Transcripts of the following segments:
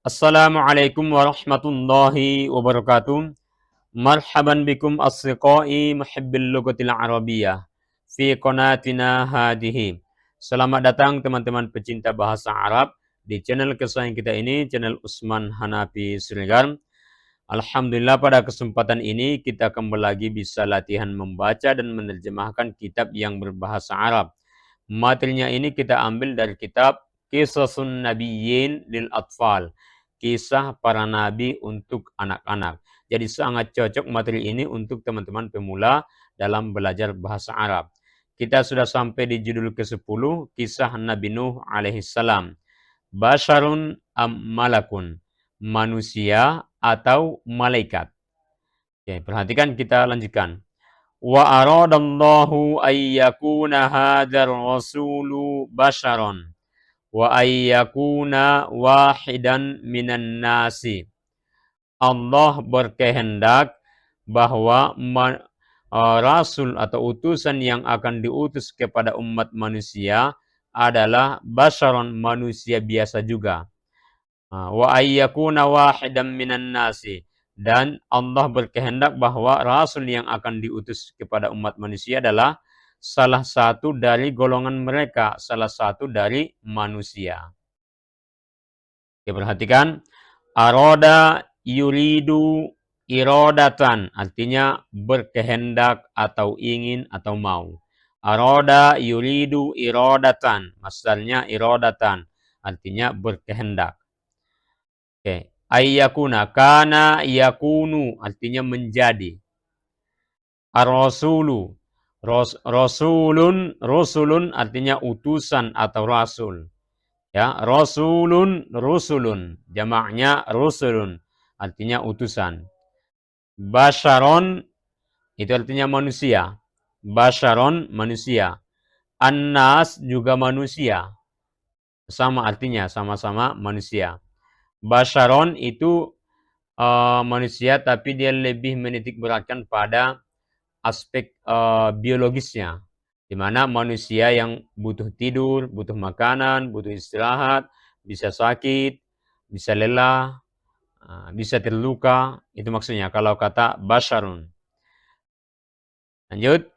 Assalamualaikum warahmatullahi wabarakatuh. Marhaban bikum asdiqai muhibbil lugatil arabiyyah fi qanatina hadihi. Selamat datang teman-teman pecinta bahasa Arab di channel kesayangan kita ini, channel Usman Hanafi Siregar. Alhamdulillah pada kesempatan ini kita kembali lagi bisa latihan membaca dan menerjemahkan kitab yang berbahasa Arab. Materinya ini kita ambil dari kitab Qisasun Nabiyyin lil Atfal. Kisah para nabi untuk anak-anak. Jadi sangat cocok materi ini untuk teman-teman pemula dalam belajar bahasa Arab. Kita sudah sampai di judul ke-10, kisah Nabi Nuh alaihissalam. Basharun am malakun, manusia atau malaikat. Oke, perhatikan kita lanjutkan. Wa aradallahu ayyakuna hadzal rasulu basharon wa ayyakuna wahidan minan nasi. Allah berkehendak bahwa rasul atau utusan yang akan diutus kepada umat manusia adalah basharon, manusia biasa juga. Wa ayyakuna wahidan minan nasi, dan Allah berkehendak bahwa rasul yang akan diutus kepada umat manusia adalah salah satu dari golongan mereka, salah satu dari manusia. Oke, perhatikan. Aroda yuridu irodatan, artinya berkehendak atau ingin atau mau. Aroda yuridu irodatan, masdarnya irodatan, artinya berkehendak. Oke, ayyakuna, kana yakunu, artinya menjadi. Ar-rasulu, rasulun artinya utusan atau rasul. Ya, rasulun, jamaknya rusulun, artinya utusan. Basharon itu artinya manusia. Basharon manusia. Annas juga manusia. Sama artinya, sama-sama manusia. Basharon itu manusia, tapi dia lebih menitik beratkan pada aspek biologisnya, di mana manusia yang butuh tidur, butuh makanan, butuh istirahat, bisa sakit, bisa lelah, bisa terluka, itu maksudnya kalau kata basharun. Lanjut.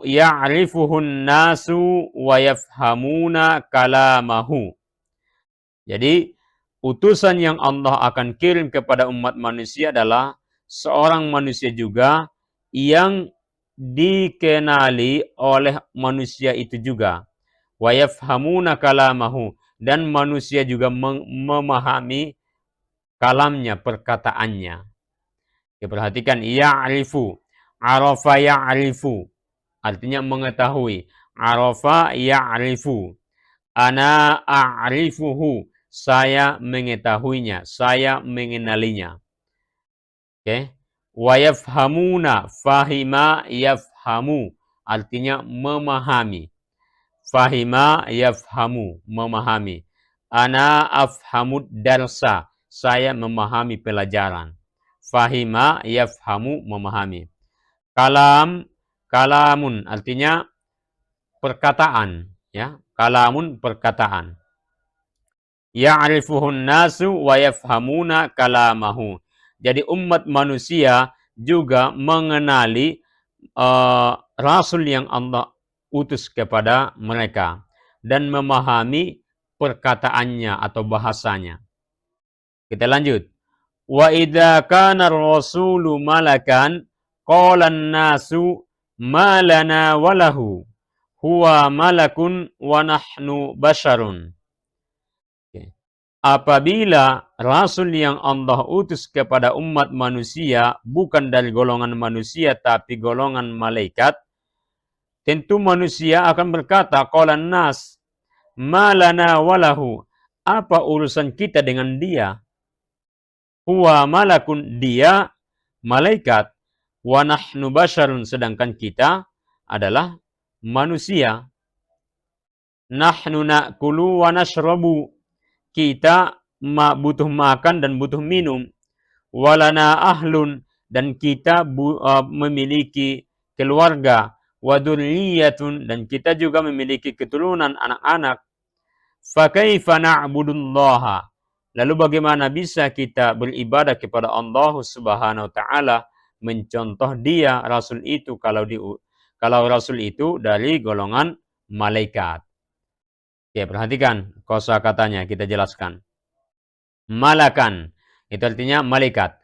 Ya'rifuhun nasu wa yafhamuna kalamahu. Jadi utusan yang Allah akan kirim kepada umat manusia adalah seorang manusia juga yang dikenali oleh manusia itu juga. Wa yafhamuna kalamahu, dan manusia juga memahami kalamnya, perkataannya. Ya, perhatikan, ya'rifu, arafa ya'rifu, artinya mengetahui. Arafa ya'rifu, ana a'rifuhu, saya mengetahuinya, saya mengenalinya. Oke. Wa yafhamuna, fahima yafhamu, artinya memahami. Fahima yafhamu, memahami. Ana afhamud darsa, saya memahami pelajaran. Fahima yafhamu, memahami. Kalamun artinya perkataan, ya. Kalamun perkataan. Ya'rifuhun nasu wa yafhamuna kalamahu. Jadi umat manusia juga mengenali rasul yang Allah utus kepada mereka dan memahami perkataannya atau bahasanya. Kita lanjut. Wa idza kana ar-rasulu malakan qala an-nasu ma lana walahu huwa malakun wa nahnu basharun. Apabila rasul yang Allah utus kepada umat manusia bukan dari golongan manusia tapi golongan malaikat, tentu manusia akan berkata, qalan nas, malana walahu, apa urusan kita dengan dia? Huwa malakun, dia malaikat, wa nahnu basharun, sedangkan kita adalah manusia. Nahnu na'kulu wa nashrabu, kita butuh makan dan butuh minum. Walana ahlun, dan kita memiliki keluarga. Wadurriyatun, dan kita juga memiliki keturunan anak-anak. Fa kaifa na'budullaha? Lalu bagaimana bisa kita beribadah kepada Allah Subhanahu wa taala mencontoh dia Rasul itu kalau Rasul itu dari golongan malaikat. Oke, perhatikan kosakatanya kita jelaskan. Malakan itu artinya malaikat.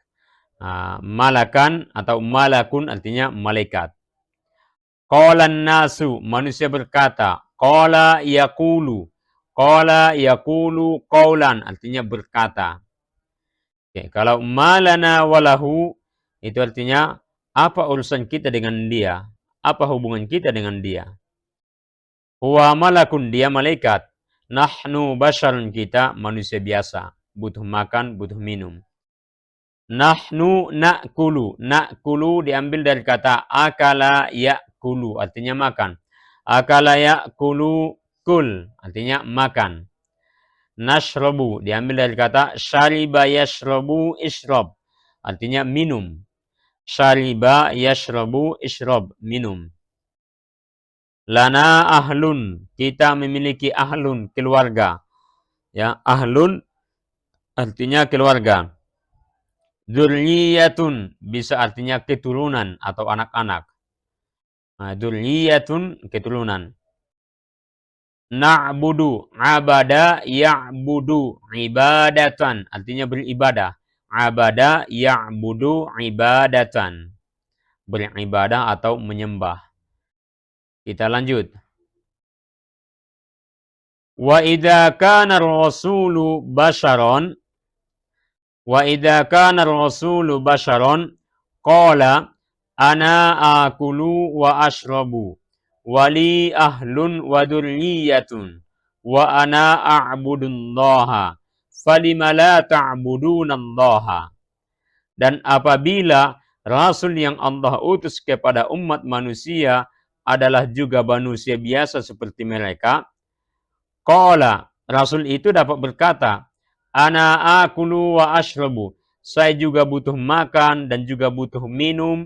Malakan atau malakun artinya malaikat. Qalan nasu, manusia berkata. Qala yaqulu qawlan, artinya berkata. Oke, kalau malana walahu, itu artinya apa urusan kita dengan dia? Apa hubungan kita dengan dia? Huwa malakun, dia malaikat. Nahnu basharun, kita manusia biasa. Butuh makan, butuh minum. Nahnu na'kulu. Na'kulu diambil dari kata akala ya'kulu, artinya makan. Akala ya'kulu kul, artinya makan. Nashrabu diambil dari kata syariba yashrabu ishrab, artinya minum. Syariba yashrabu ishrab, minum. Lana ahlun, kita memiliki ahlun, keluarga. Ya, ahlun artinya keluarga. Dzurriyyatun bisa artinya keturunan atau anak-anak. Dzurriyyatun, keturunan. Na'budu, abada ya'budu, ibadatan, artinya beribadah. Abada ya'budu ibadatan, beribadah atau menyembah. Kita lanjut. Wa idza kana ar-rasulu basharon, wa idza kana ar-rasulu basharon qala ana akulu wa ashrabu wali ahlun wa dzurriyyatun wa ana a'budullaha falima la ta'budunallaha. Dan apabila Rasul yang Allah utus kepada umat manusia adalah juga manusia biasa seperti mereka, qala, Rasul itu dapat berkata, ana akulu wa ashrabu, saya juga butuh makan dan juga butuh minum.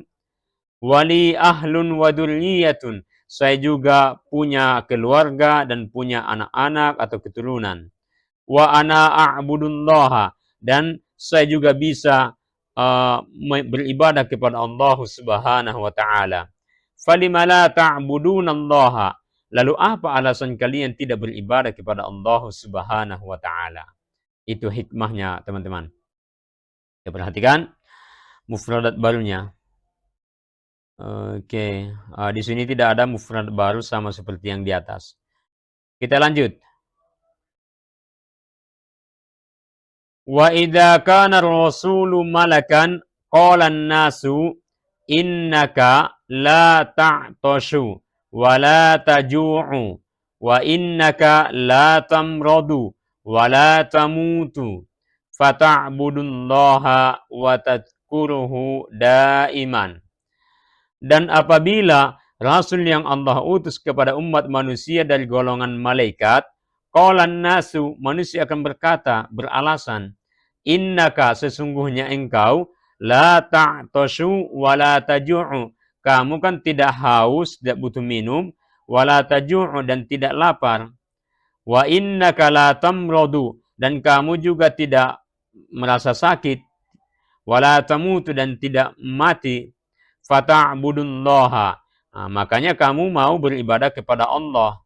Wali ahlun wa dzurriyyatun, saya juga punya keluarga dan punya anak-anak atau keturunan. Wa ana a'budullaha, dan saya juga bisa beribadah kepada Allah Subhanahu wa taala. Falima la ta'budunallaha, lalu apa alasan kalian tidak beribadah kepada Allah Subhanahu wa taala? Itu hikmahnya, teman-teman. Kita perhatikan mufradat barunya. Oke, di sini tidak ada mufrad baru sama seperti yang di atas. Kita lanjut. Wa idza kana ar-rasulu malakan qala an-nasu innaka la ta'tashu wa la taju'u wa innaka la tamradu wa la tamutu fata'budullaha wa tadhkuruhu daiman. Dan apabila Rasul yang Allah utus kepada umat manusia dari golongan malaikat, qalan nasu, manusia akan berkata, beralasan, innaka, sesungguhnya engkau, la ta'tashu wa la taju'u, kamu kan tidak haus, tidak butuh minum, wa la taju'u, dan tidak lapar. Wa innaka la tamradu, dan kamu juga tidak merasa sakit, wa la tamutu, dan tidak mati. Fata'budullaha, makanya kamu mau beribadah kepada Allah.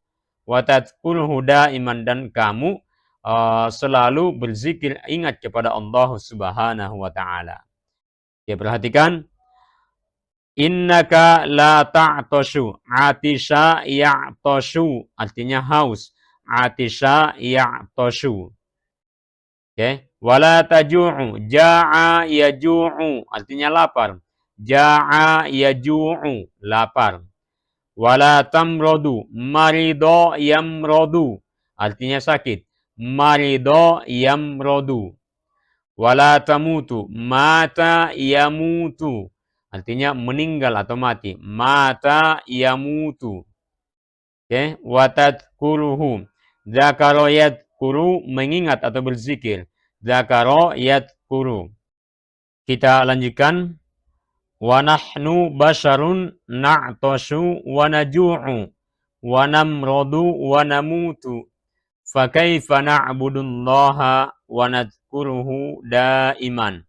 Wa tadhkuruhu daiman, dan kamu selalu berzikir, ingat kepada Allah Subhanahu wa taala. Ya, perhatikan. Innaka la ta'tashu, atisha ya'tashu, artinya haus. Atisha ya'tashu. Oke, wala taju'u, ja'a yaju'u, artinya lapar. Ja'a yaju'u, lapar. Wala tamrodu, marido yamrodu, artinya sakit. Marido yamrodu. Wala tamutu, mata yamutu, artinya meninggal atau mati. Mata yamutu. Oke, watadkuruhu, dzakaro yadkuru, mengingat atau berzikir. Dzakaro yadkuru. Kita lanjutkan. Wa nahnu basharun na'tashu wa naju'u wa namrodu wa namutu Fakaifa na'budullaha wa nadhkuruhu daiman.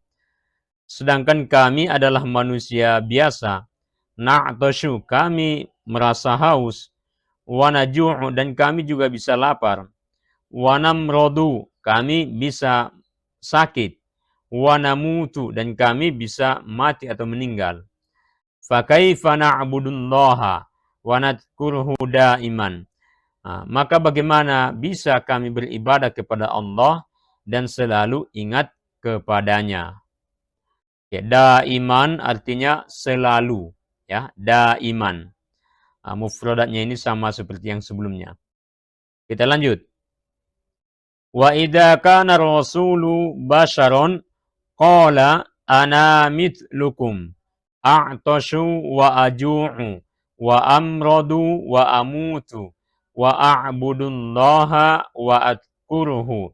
Sedangkan kami adalah manusia biasa. Na'tashu, kami merasa haus. Wa naju'u, dan kami juga bisa lapar. Wa namrodu, kami bisa sakit. Wa namutu, dan kami bisa mati atau meninggal. Fakaifa na'budullaha wa nadhkuruhu daiman. Maka bagaimana bisa kami beribadah kepada Allah dan selalu ingat kepadanya. Ya, daiman artinya selalu, ya, daiman. Mufradatnya ini sama seperti yang sebelumnya. Kita lanjut. Wa idza kana rasulu basharon qala ana mithlukum a'tashu wa aju'u wa amradu wa amutu wa a'budullaha wa adkuruhu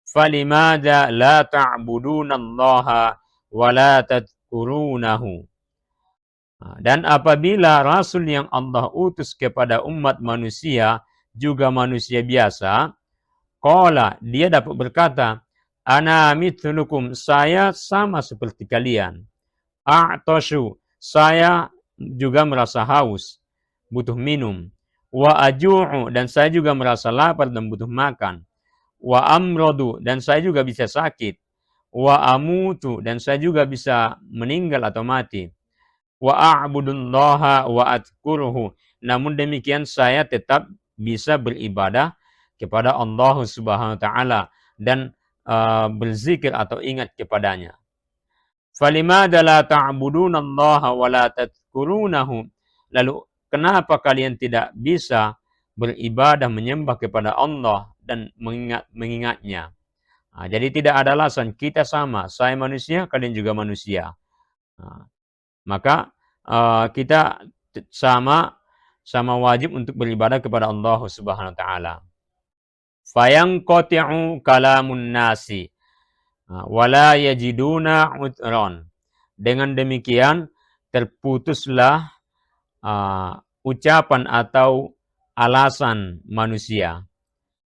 falimada la ta'budunallaha wa la tadkurunahu. Dan apabila Rasul yang Allah utus kepada umat manusia juga manusia biasa, qala, dia dapat berkata, ana mithlukum, saya sama seperti kalian. A'tashu, saya juga merasa haus, butuh minum. Wa aju'u, dan saya juga merasa lapar dan butuh makan. Wa amrodu, dan saya juga bisa sakit. Wa amutu, dan saya juga bisa meninggal atau mati. Wa a'budullaha wa adkuruhu, namun demikian saya tetap bisa beribadah kepada Allah Subhanahu wa taala dan berzikir atau ingat kepadanya. Falimada la ta'budunallaha wa la tadhkurunahu, lalu kenapa kalian tidak bisa beribadah menyembah kepada Allah dan mengingatnya? Jadi tidak ada alasan, kita sama, saya manusia, kalian juga manusia. Maka kita sama wajib untuk beribadah kepada Allah Subhanahu wa taala. Fayanqati'u kalamun nasi wala yajiduna udran. Dengan demikian terputuslah ucapan atau alasan manusia.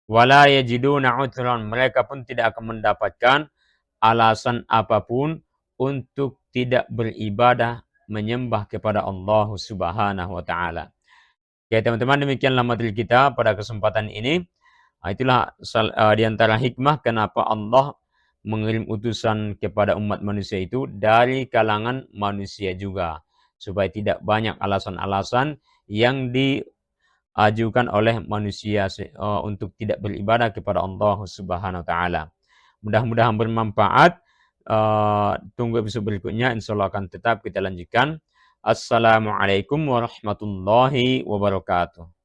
Wala yajiduna udran, mereka pun tidak akan mendapatkan alasan apapun untuk tidak beribadah menyembah kepada Allah Subhanahu wa taala. Ya teman-teman, demikianlah materi kita pada kesempatan ini. Itulah di antara hikmah kenapa Allah mengirim utusan kepada umat manusia itu dari kalangan manusia juga, supaya tidak banyak alasan-alasan yang diajukan oleh manusia untuk tidak beribadah kepada Allah Subhanahu wa taala. Mudah-mudahan bermanfaat. Tunggu episode berikutnya, insyaallah akan tetap kita lanjutkan. Assalamualaikum warahmatullahi wabarakatuh.